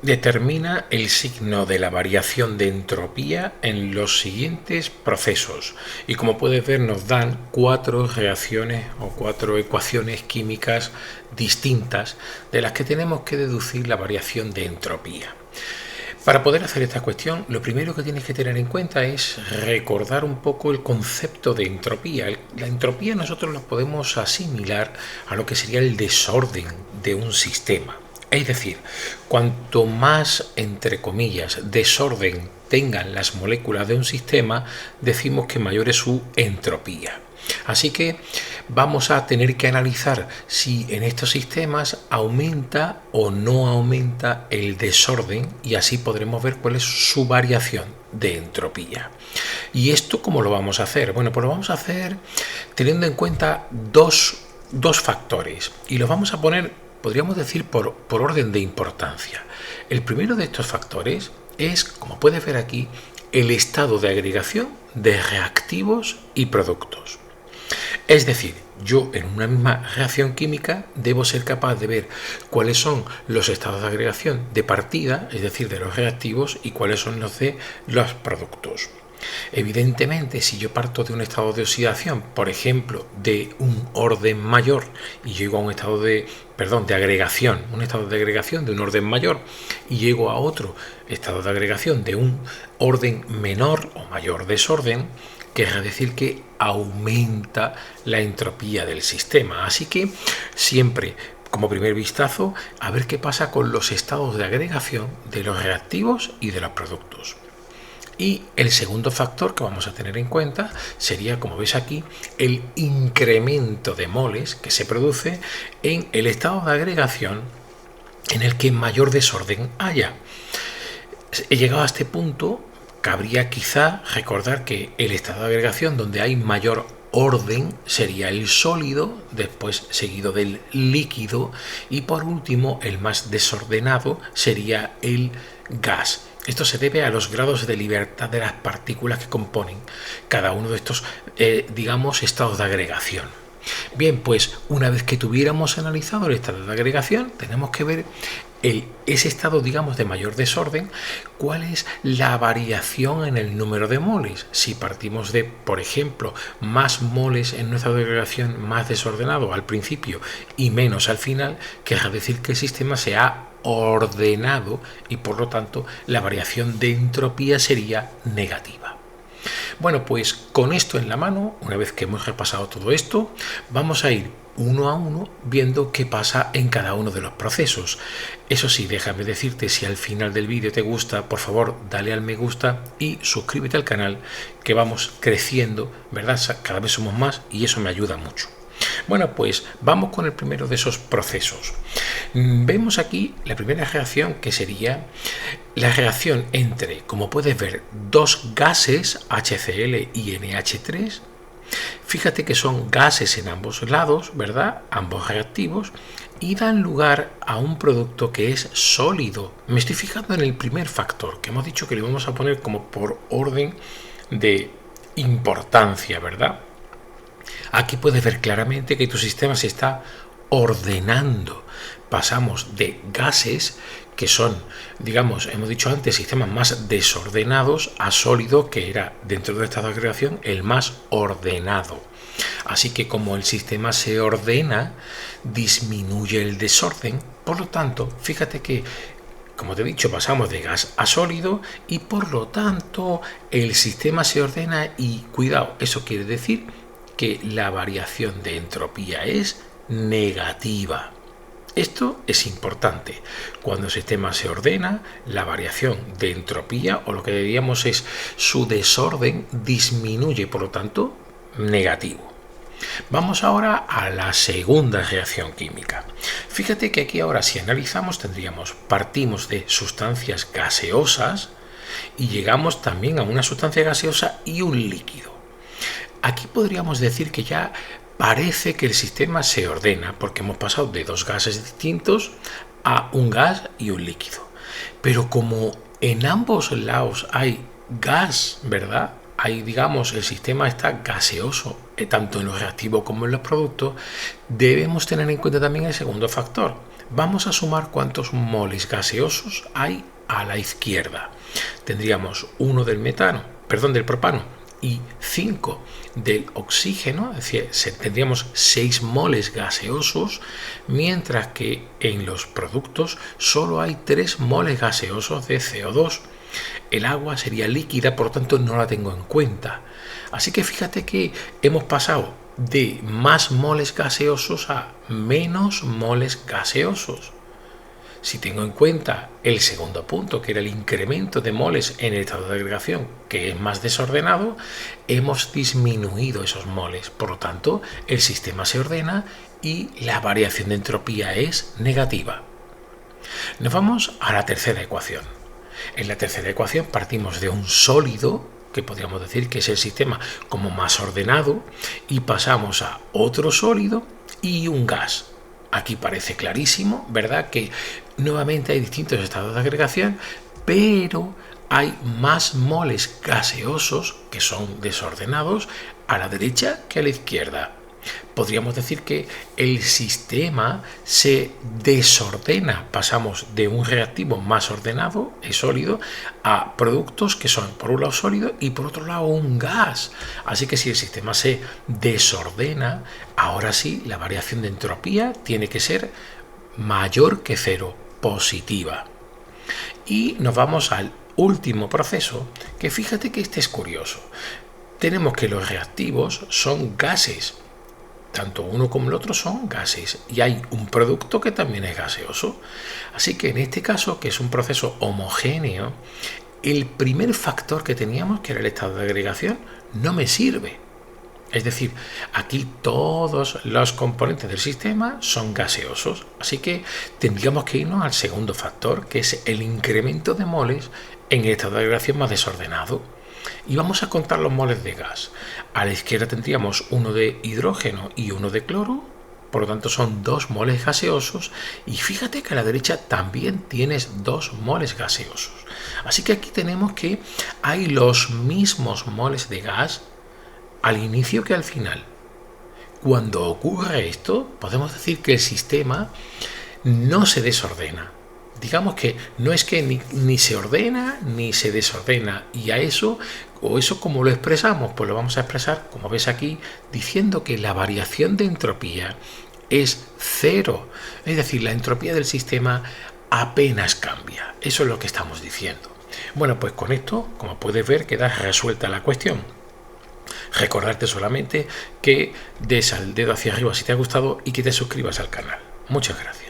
Determina el signo de la variación de entropía en los siguientes procesos. Y como puedes ver, nos dan 4 reacciones o 4 ecuaciones químicas distintas de las que tenemos que deducir la variación de entropía. Para poder hacer esta cuestión, lo primero que tienes que tener en cuenta es recordar un poco el concepto de entropía. La entropía nosotros la podemos asimilar a lo que sería el desorden de un sistema. Es decir, cuanto más, entre comillas, desorden tengan las moléculas de un sistema, decimos que mayor es su entropía. Así que vamos a tener que analizar si en estos sistemas aumenta o no aumenta el desorden y así podremos ver cuál es su variación de entropía. ¿Y esto cómo lo vamos a hacer? Bueno, pues lo vamos a hacer teniendo en cuenta dos factores y los vamos a poner, podríamos decir, por orden de importancia. El primero de estos factores es, como puedes ver aquí, el estado de agregación de reactivos y productos. Es decir, yo en una misma reacción química debo ser capaz de ver cuáles son los estados de agregación de partida, es decir, de los reactivos, y cuáles son los de los productos. Evidentemente, si yo parto de un estado de oxidación, por ejemplo, de un orden mayor, y llego a un estado de agregación, de un orden mayor, y llego a otro estado de agregación de un orden menor o mayor desorden, querrá decir que aumenta la entropía del sistema. Así que siempre, como primer vistazo, a ver qué pasa con los estados de agregación de los reactivos y de los productos. Y el segundo factor que vamos a tener en cuenta sería, como ves aquí, el incremento de moles que se produce en el estado de agregación en el que mayor desorden haya. He llegado a este punto. Cabría quizá recordar que el estado de agregación donde hay mayor orden sería el sólido, después seguido del líquido y por último el más desordenado sería el gas. Esto se debe a los grados de libertad de las partículas que componen cada uno de estos, estados de agregación. Bien, pues una vez que tuviéramos analizado el estado de agregación, tenemos que ver ese estado, de mayor desorden, cuál es la variación en el número de moles. Si partimos de, por ejemplo, más moles en un estado de agregación más desordenado al principio y menos al final, querrá decir que el sistema se ha ordenado y por lo tanto la variación de entropía sería negativa. Bueno, pues con esto en la mano, una vez que hemos repasado todo esto, vamos a ir uno a uno viendo qué pasa en cada uno de los procesos. Eso sí, déjame decirte, si al final del vídeo te gusta, por favor dale al me gusta y suscríbete al canal, que vamos creciendo, ¿verdad? Cada vez somos más y eso me ayuda mucho. Bueno, pues vamos con el primero de esos procesos. Vemos aquí la primera reacción, que sería la reacción entre, como puedes ver, dos gases, HCl y NH3. Fíjate que son gases en ambos lados, ¿verdad? Ambos reactivos, y dan lugar a un producto que es sólido. Me estoy fijando en el primer factor, que hemos dicho que le vamos a poner como por orden de importancia, ¿verdad? Aquí puedes ver claramente que tu sistema se está ordenando. Pasamos de gases, que son, hemos dicho antes, sistemas más desordenados, a sólido, que era dentro del estado de agregación el más ordenado. Así que como el sistema se ordena, disminuye el desorden. Por lo tanto, fíjate que, como te he dicho, pasamos de gas a sólido y por lo tanto el sistema se ordena y, cuidado, eso quiere decir que la variación de entropía es negativa. Esto es importante. Cuando el sistema se ordena, la variación de entropía, o lo que diríamos es su desorden, disminuye, por lo tanto, negativo. Vamos ahora a la segunda reacción química. Fíjate que aquí ahora, si analizamos, partimos de sustancias gaseosas y llegamos también a una sustancia gaseosa y un líquido. Aquí podríamos decir que ya parece que el sistema se ordena, porque hemos pasado de dos gases distintos a un gas y un líquido. Pero como en ambos lados hay gas, ¿verdad? El sistema está gaseoso, tanto en los reactivos como en los productos, debemos tener en cuenta también el segundo factor. Vamos a sumar cuántos moles gaseosos hay a la izquierda. Tendríamos 1 del del propano y 5 del oxígeno, es decir, tendríamos 6 moles gaseosos, mientras que en los productos solo hay 3 moles gaseosos de CO2. El agua sería líquida, por lo tanto no la tengo en cuenta. Así que fíjate que hemos pasado de más moles gaseosos a menos moles gaseosos. Si tengo en cuenta el segundo punto, que era el incremento de moles en el estado de agregación, que es más desordenado, hemos disminuido esos moles. Por lo tanto, el sistema se ordena y la variación de entropía es negativa. Nos vamos a la tercera ecuación. En la tercera ecuación partimos de un sólido, que podríamos decir que es el sistema como más ordenado, y pasamos a otro sólido y un gas. Aquí parece clarísimo, ¿verdad?, que nuevamente hay distintos estados de agregación, pero hay más moles gaseosos, que son desordenados, a la derecha que a la izquierda. Podríamos decir que el sistema se desordena, pasamos de un reactivo más ordenado, es sólido, a productos que son por un lado sólido y por otro lado un gas. Así que si el sistema se desordena, ahora sí la variación de entropía tiene que ser mayor que 0, positiva. Y nos vamos al último proceso, que fíjate que este es curioso. Tenemos que los reactivos son gases. Tanto uno como el otro son gases y hay un producto que también es gaseoso. Así que en este caso, que es un proceso homogéneo, el primer factor que teníamos, que era el estado de agregación, no me sirve. Es decir, aquí todos los componentes del sistema son gaseosos. Así que tendríamos que irnos al segundo factor, que es el incremento de moles en el estado de agregación más desordenado. Y vamos a contar los moles de gas. A la izquierda tendríamos uno de hidrógeno y uno de cloro, por lo tanto son 2 moles gaseosos, y fíjate que a la derecha también tienes 2 moles gaseosos. Así que aquí tenemos que hay los mismos moles de gas al inicio que al final. Cuando ocurre esto, podemos decir que el sistema no se desordena. Digamos que no es que ni se ordena ni se desordena, y a eso, o eso como lo expresamos, pues lo vamos a expresar, como ves aquí, diciendo que la variación de entropía es 0, es decir, la entropía del sistema apenas cambia. Eso es lo que estamos diciendo. Bueno, pues con esto, como puedes ver, queda resuelta la cuestión. Recordarte solamente que des al dedo hacia arriba si te ha gustado y que te suscribas al canal. Muchas gracias.